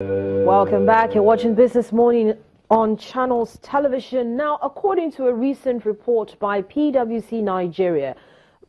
Welcome back. You're watching Business Morning on Channels Television. Now, according to a recent report by PwC, Nigeria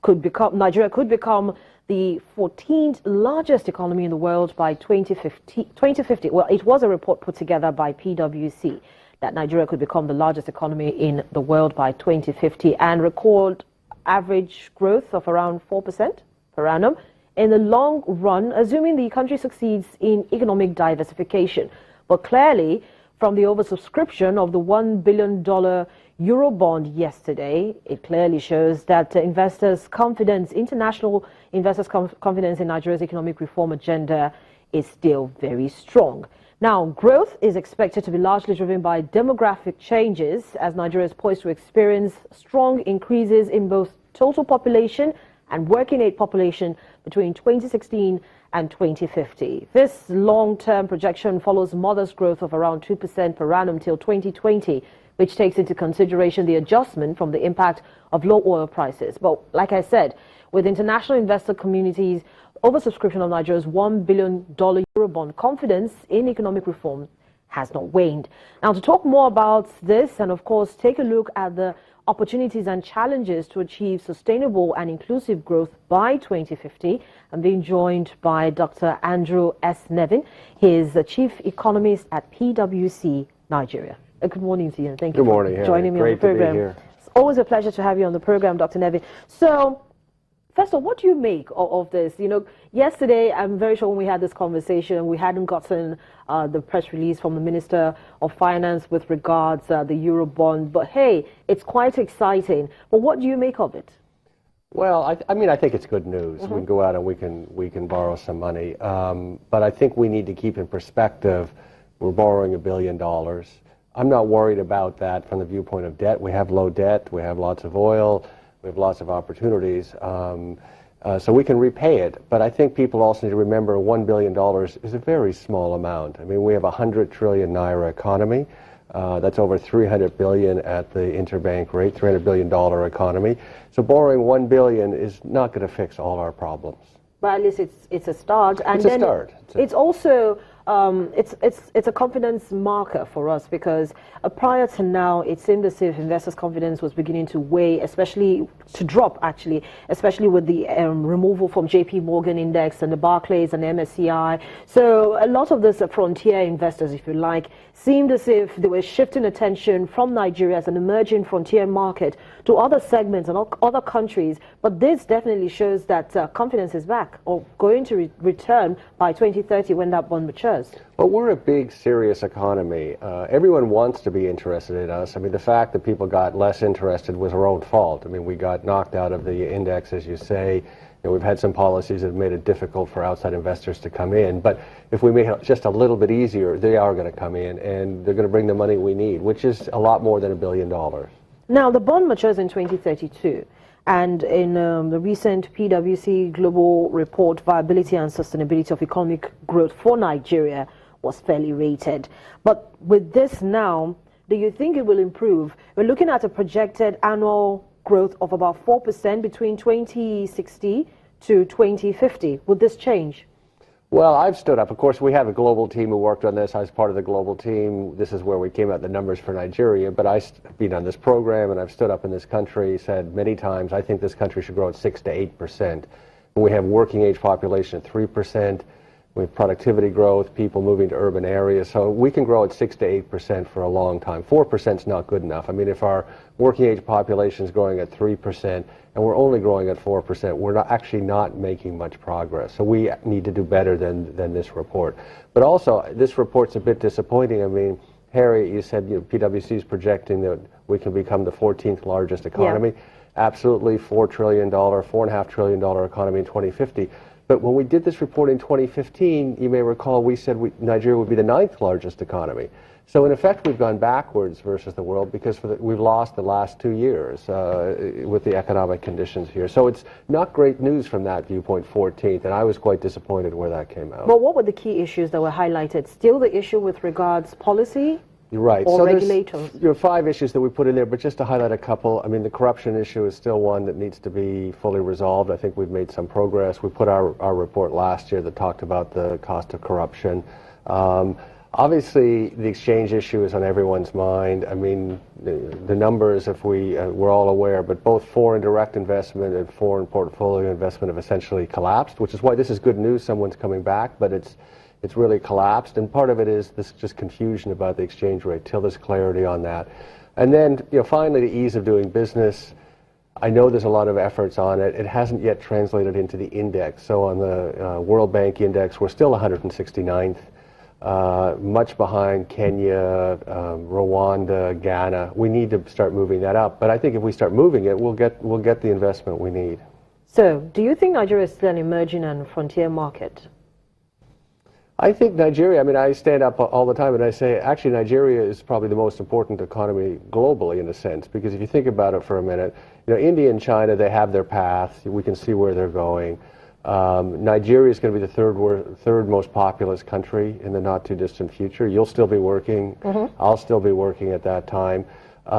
could become the 14th largest economy in the world by 2050. Well, it was a report put together by PwC that Nigeria could become the largest economy in the world by 2050 and record average growth of around 4% per annum in the long run, assuming the country succeeds in economic diversification. But clearly, from the oversubscription of the $1 billion Eurobond yesterday, it clearly shows that international investors' confidence in Nigeria's economic reform agenda is still very strong. Now, growth is expected to be largely driven by demographic changes, as Nigeria is poised to experience strong increases in both total population and working age population between 2016 and 2050. This long-term projection follows modest growth of around 2% per annum till 2020, which takes into consideration the adjustment from the impact of low oil prices. But like I said, with international investor communities, oversubscription of Nigeria's $1 billion Eurobond, confidence in economic reform has not waned. Now, to talk more about this and, of course, take a look at the opportunities and challenges to achieve sustainable and inclusive growth by 2050, I'm being joined by Dr. Andrew S. Nevin. He is the Chief Economist at PwC Nigeria. Good morning to you. Thank you for joining me on the program. Great to be here. It's always a pleasure to have you on the program, Dr. Nevin. So, first of all, what do you make of this? You know, yesterday, I'm very sure when we had this conversation, we hadn't gotten the press release from the Minister of Finance with regards the Eurobond. But hey, it's quite exciting. But what do you make of it? Well, I mean, I think it's good news. We can go out and we can borrow some money. But I think we need to keep in perspective, we're borrowing $1 billion. I'm not worried about that from the viewpoint of debt. We have low debt. We have lots of oil. We have lots of opportunities, so we can repay it. But I think people also need to remember $1 billion is a very small amount. I mean, we have a 100 trillion naira economy. That's over 300 billion at the interbank rate, $300 billion economy. So borrowing $1 billion is not going to fix all our problems. But at least it's a start. And it's a start. It's also it's a confidence marker for us, because prior to now, it seemed as if investors' confidence was beginning to weigh, especially with the removal from JP Morgan index and the Barclays and the MSCI. So a lot of these frontier investors, if you like, seemed as if they were shifting attention from Nigeria as an emerging frontier market to other segments and other countries. But this definitely shows that confidence is back, or going to return by 2030 when that bond matures. Well, we're a big, serious economy. Everyone wants to be interested in us. I mean, the fact that people got less interested was our own fault. I mean, we got knocked out of the index, as you say. You know, we've had some policies that have made it difficult for outside investors to come in. But if we make it just a little bit easier, they are going to come in, and they're going to bring the money we need, which is a lot more than $1 billion. Now, the bond matures in 2032. And in the recent PwC Global Report, Viability and Sustainability of Economic Growth for Nigeria was fairly rated. But with this now, do you think it will improve? We're looking at a projected annual growth of about 4% between 2060 to 2050. Would this change? Well, I've stood up. Of course, we have a global team who worked on this. I was part of the global team. This is where we came out the numbers for Nigeria. But I've been on this program, and I've stood up in this country, said many times, I think this country should grow at 6 to 8%. We have working age population at 3%. We have productivity growth, people moving to urban areas. So we can grow at 6 to 8% for a long time. 4% is not good enough. I mean, if our working age population is growing at 3% and we're only growing at 4%, we're actually not making much progress. So we need to do better than this report. But also, this report's a bit disappointing. I mean, Harry, you said PwC is projecting that we can become the 14th largest economy. Yeah. Absolutely, $4 trillion, $4.5 trillion economy in 2050. But when we did this report in 2015, you may recall we said Nigeria would be the 9th largest economy. So in effect, we've gone backwards versus the world because we've lost the last 2 years with the economic conditions here. So it's not great news from that viewpoint, 14th, and I was quite disappointed where that came out. But what were the key issues that were highlighted? Still the issue with regards policy? You're right. Or so regulators? There are 5 issues that we put in there, but just to highlight a couple, I mean, the corruption issue is still one that needs to be fully resolved. I think we've made some progress. We put our report last year that talked about the cost of corruption. Obviously, the exchange issue is on everyone's mind. I mean, the numbers, if we're all aware, but both foreign direct investment and foreign portfolio investment have essentially collapsed, which is why this is good news. Someone's coming back, but it's really collapsed. And part of it is this just confusion about the exchange rate till there's clarity on that. And then, finally, the ease of doing business. I know there's a lot of efforts on it. It hasn't yet translated into the index. So on the World Bank index, we're still 169th. Much behind Kenya, Rwanda, Ghana. We need to start moving that up. But I think if we start moving it, we'll get the investment we need. So, do you think Nigeria is still an emerging and frontier market? I think Nigeria, I mean, I stand up all the time and I say, actually, Nigeria is probably the most important economy globally in a sense, because if you think about it for a minute, India and China, they have their path. We can see where they're going. Nigeria is going to be the third most populous country in the not too distant future. You'll still be working. I'll still be working at that time.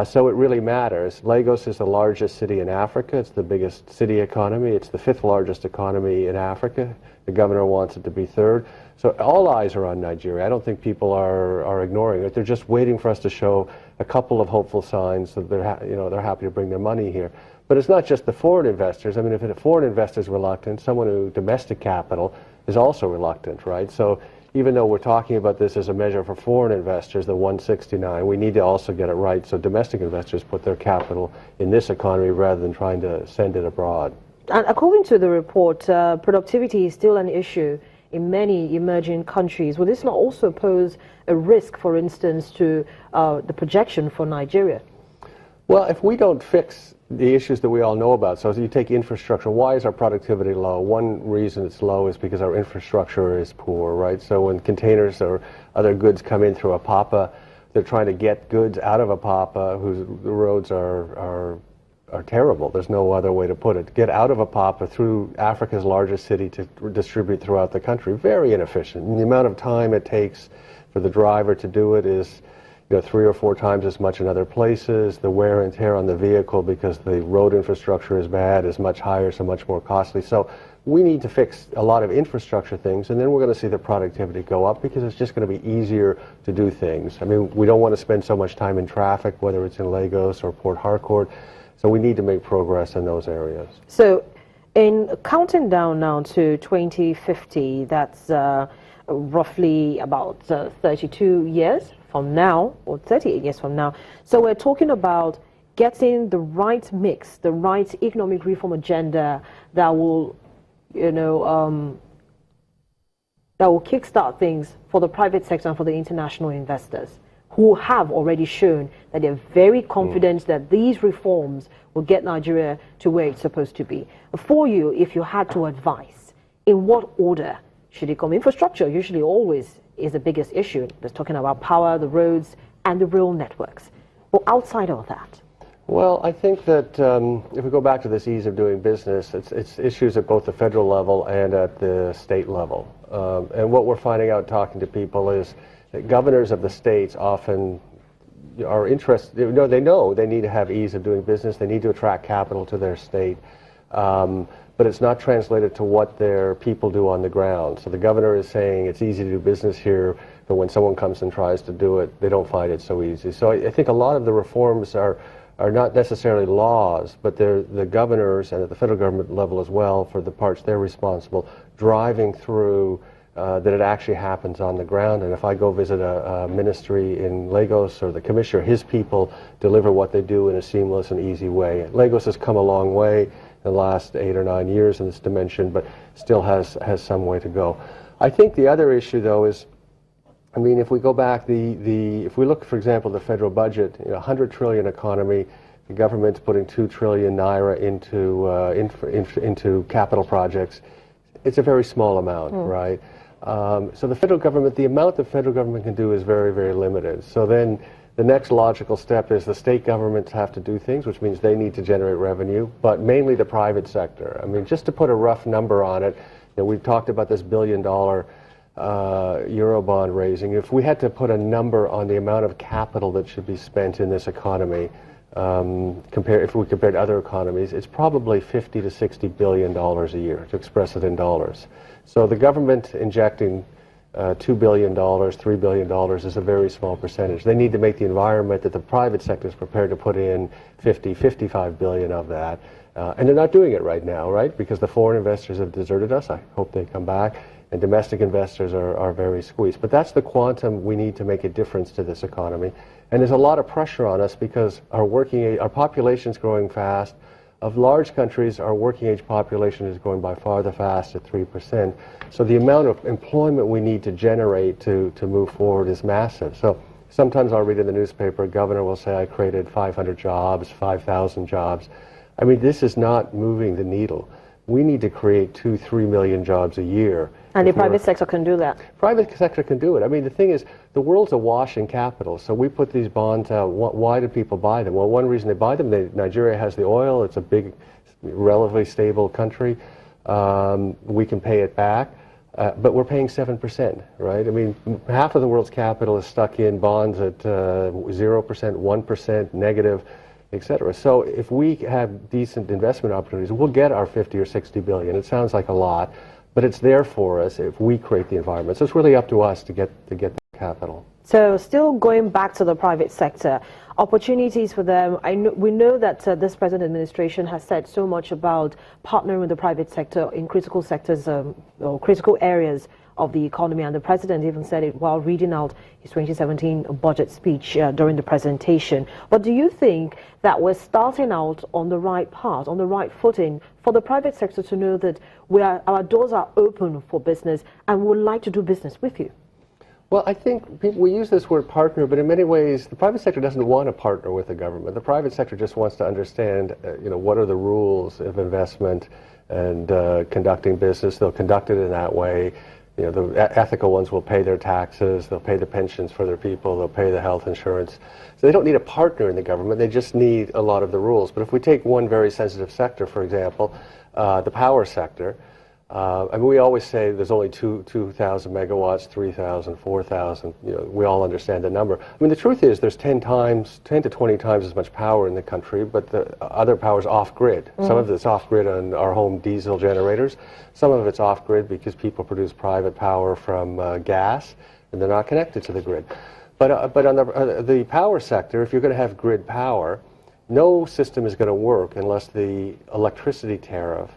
So it really matters. Lagos is the largest city in Africa. It's the biggest city economy. It's the fifth largest economy in Africa. The governor wants it to be third. So all eyes are on Nigeria. I don't think people are ignoring it. They're just waiting for us to show a couple of hopeful signs that they're happy to bring their money here. But it's not just the foreign investors. I mean, if a foreign investor is reluctant, someone who domestic capital is also reluctant, right? So even though we're talking about this as a measure for foreign investors, the 169, we need to also get it right so domestic investors put their capital in this economy rather than trying to send it abroad. And according to the report, productivity is still an issue in many emerging countries. Will this not also pose a risk, for instance, to the projection for Nigeria? Well, if we don't fix the issues that we all know about, so as you take infrastructure, why is our productivity low? One reason it's low is because our infrastructure is poor, right? So when containers or other goods come in through Apapa, they're trying to get goods out of Apapa, whose the roads are terrible. There's no other way to put it. Get out of Apapa through Africa's largest city to distribute throughout the country. Very inefficient. And the amount of time it takes for the driver to do it is 3 or 4 times as much in other places. The wear and tear on the vehicle because the road infrastructure is bad is much higher, so much more costly. So we need to fix a lot of infrastructure things, and then we're going to see the productivity go up because it's just going to be easier to do things. I mean, we don't want to spend so much time in traffic, whether it's in Lagos or Port Harcourt. So we need to make progress in those areas. So in counting down now to 2050, that's roughly about 32 years from now, or 38 years from now. So we're talking about getting the right mix, the right economic reform agenda that will, that will kickstart things for the private sector and for the international investors who have already shown that they're very confident that these reforms will get Nigeria to where it's supposed to be. For you, if you had to advise, in what order should it come? Infrastructure usually always is the biggest issue. They're talking about power, the roads, and the rail networks. But outside of that? Well, I think that if we go back to this ease of doing business, it's issues at both the federal level and at the state level. And what we're finding out talking to people is that governors of the states often are interested, they know they need to have ease of doing business, they need to attract capital to their state. But it's not translated to what their people do on the ground. So the governor is saying it's easy to do business here, but when someone comes and tries to do it, they don't find it so easy. So I think a lot of the reforms are not necessarily laws, but they're the governors and at the federal government level as well, for the parts they're responsible, driving through that it actually happens on the ground. And if I go visit a ministry in Lagos or the commissioner, his people deliver what they do in a seamless and easy way. Lagos has come a long way in the last 8 or 9 years in this dimension, but still has some way to go. I think the other issue, though, is, I mean, if we go back, if we look, for example, the federal budget, 100 trillion economy, the government's putting 2 trillion naira into capital projects. It's a very small amount, right? So the federal government, the amount the federal government can do is very, very limited. So then the next logical step is the state governments have to do things, which means they need to generate revenue, but mainly the private sector. I mean, just to put a rough number on it, we've talked about this $1 billion Eurobond raising. If we had to put a number on the amount of capital that should be spent in this economy, if we compared to other economies, it's probably $50 to $60 billion a year, to express it in dollars. So the government injecting $2 billion, $3 billion is a very small percentage. They need to make the environment that the private sector is prepared to put in 50, 55 billion of that. And they're not doing it right now, right? Because the foreign investors have deserted us. I hope they come back. And domestic investors are very squeezed. But that's the quantum we need to make a difference to this economy. And there's a lot of pressure on us because our population is growing fast. Of large countries, our working age population is growing by far the fastest at 3%. So the amount of employment we need to generate to move forward is massive. So sometimes I'll read in the newspaper, a governor will say, I created 500 jobs, 5,000 jobs. I mean, this is not moving the needle. We need to create 2-3 million jobs a year. And the private sector can do that? Private sector can do it. I mean, the thing is, the world's awash in capital, so we put these bonds out. Why do people buy them? Well, one reason they buy them, Nigeria has the oil. It's a big, relatively stable country. We can pay it back, but we're paying 7%, right? I mean, half of the world's capital is stuck in bonds at 0%, 1%, negative, etc. So if we have decent investment opportunities, we'll get our 50 or 60 billion. It sounds like a lot, but it's there for us if we create the environment. So it's really up to us to get the capital. So still going back to the private sector, opportunities for them. We know that this present administration has said so much about partnering with the private sector in critical sectors or critical areas of the economy, and the president even said it while reading out his 2017 budget speech during the presentation. But do you think that we're starting out on the right path, on the right footing, for the private sector to know that our doors are open for business and we would like to do business with you? Well, I think we use this word partner, but in many ways, the private sector doesn't want to partner with the government. The private sector just wants to understand, what are the rules of investment and conducting business. They'll conduct it in that way. The ethical ones will pay their taxes, they'll pay the pensions for their people, they'll pay the health insurance. So they don't need a partner in the government, they just need a lot of the rules. But if we take one very sensitive sector, for example, the power sector, we always say there's only 2,000 megawatts, 3,000, 4,000, we all understand the number. I mean, the truth is there's 10 to 20 times as much power in the country, but the other power is off-grid. Some of it's off-grid on our home diesel generators. Some of it's off-grid because people produce private power from gas, and they're not connected to the grid. But on the power sector, if you're going to have grid power, no system is going to work unless the electricity tariff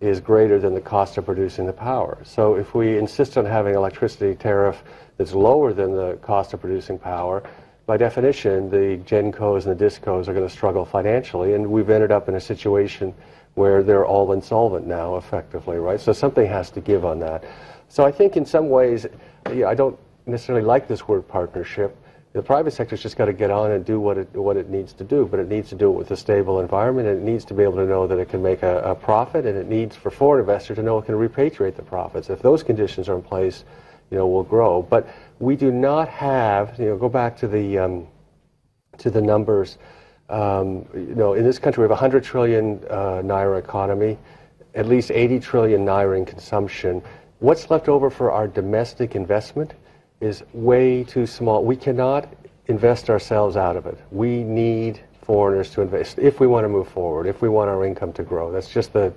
is greater than the cost of producing the power. So if we insist on having electricity tariff that's lower than the cost of producing power, by definition, the GenCos and the DISCos are going to struggle financially, and we've ended up in a situation where they're all insolvent now, effectively, right? So something has to give on that. So I think in some ways, I don't necessarily like this word partnership. The private sector's just got to get on and do what it needs to do, but it needs to do it with a stable environment, and it needs to be able to know that it can make a profit, and it needs for foreign investors to know it can repatriate the profits. If those conditions are in place, we'll grow. But we do not have, go back to the numbers. In this country we have 100 trillion naira economy, at least 80 trillion naira in consumption. What's left over for our domestic investment is way too small. We cannot invest ourselves out of it. We need foreigners to invest if we want to move forward, if we want our income to grow. That's just the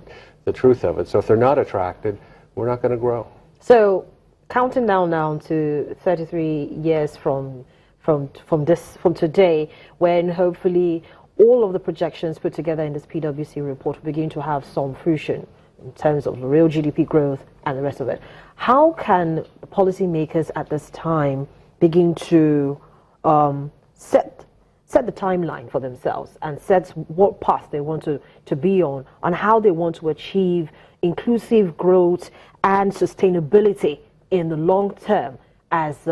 truth of it. So if they're not attracted, we're not going to grow. So counting down now to 33 years from today, when hopefully all of the projections put together in this PwC report will begin to have some fruition in terms of the real GDP growth and the rest of it. How can policymakers at this time begin to set the timeline for themselves and set what path they want to be on and how they want to achieve inclusive growth and sustainability in the long term as,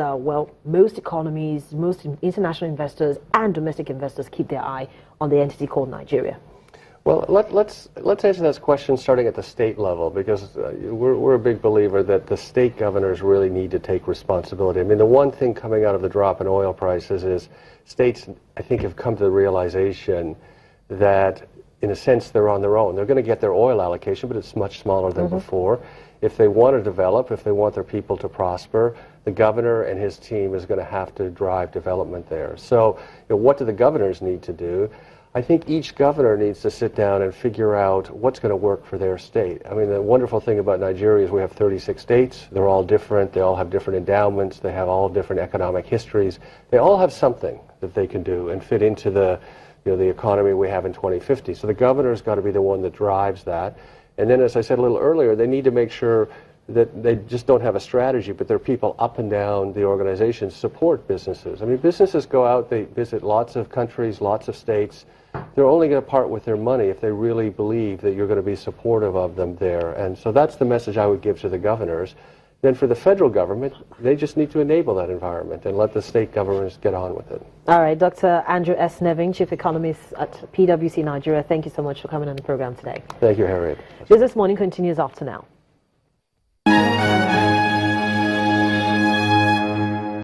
most economies, most international investors and domestic investors keep their eye on the entity called Nigeria? Well, let's answer this question starting at the state level, because we're a big believer that the state governors really need to take responsibility. I mean, the one thing coming out of the drop in oil prices is states, I think, have come to the realization that, in a sense, they're on their own. They're going to get their oil allocation, but it's much smaller than before. If they want to develop, if they want their people to prosper, the governor and his team is going to have to drive development there. So, what do the governors need to do? I think each governor needs to sit down and figure out what's going to work for their state. I mean, the wonderful thing about Nigeria is we have 36 states. They're all different. They all have different endowments. They have all different economic histories. They all have something that they can do and fit into the, the economy we have in 2050. So the governor's got to be the one that drives that. And then, as I said a little earlier, they need to make sure that they just don't have a strategy, but their people up and down the organization support businesses. I mean, businesses go out, they visit lots of countries, lots of states. They're only going to part with their money if they really believe that you're going to be supportive of them there. And so that's the message I would give to the governors. Then for the federal government, they just need to enable that environment and let the state governments get on with it. All right, Dr. Andrew S. Nevin, Chief Economist at PwC Nigeria, thank you so much for coming on the program today. Thank you, Harriet. Business Morning continues after now.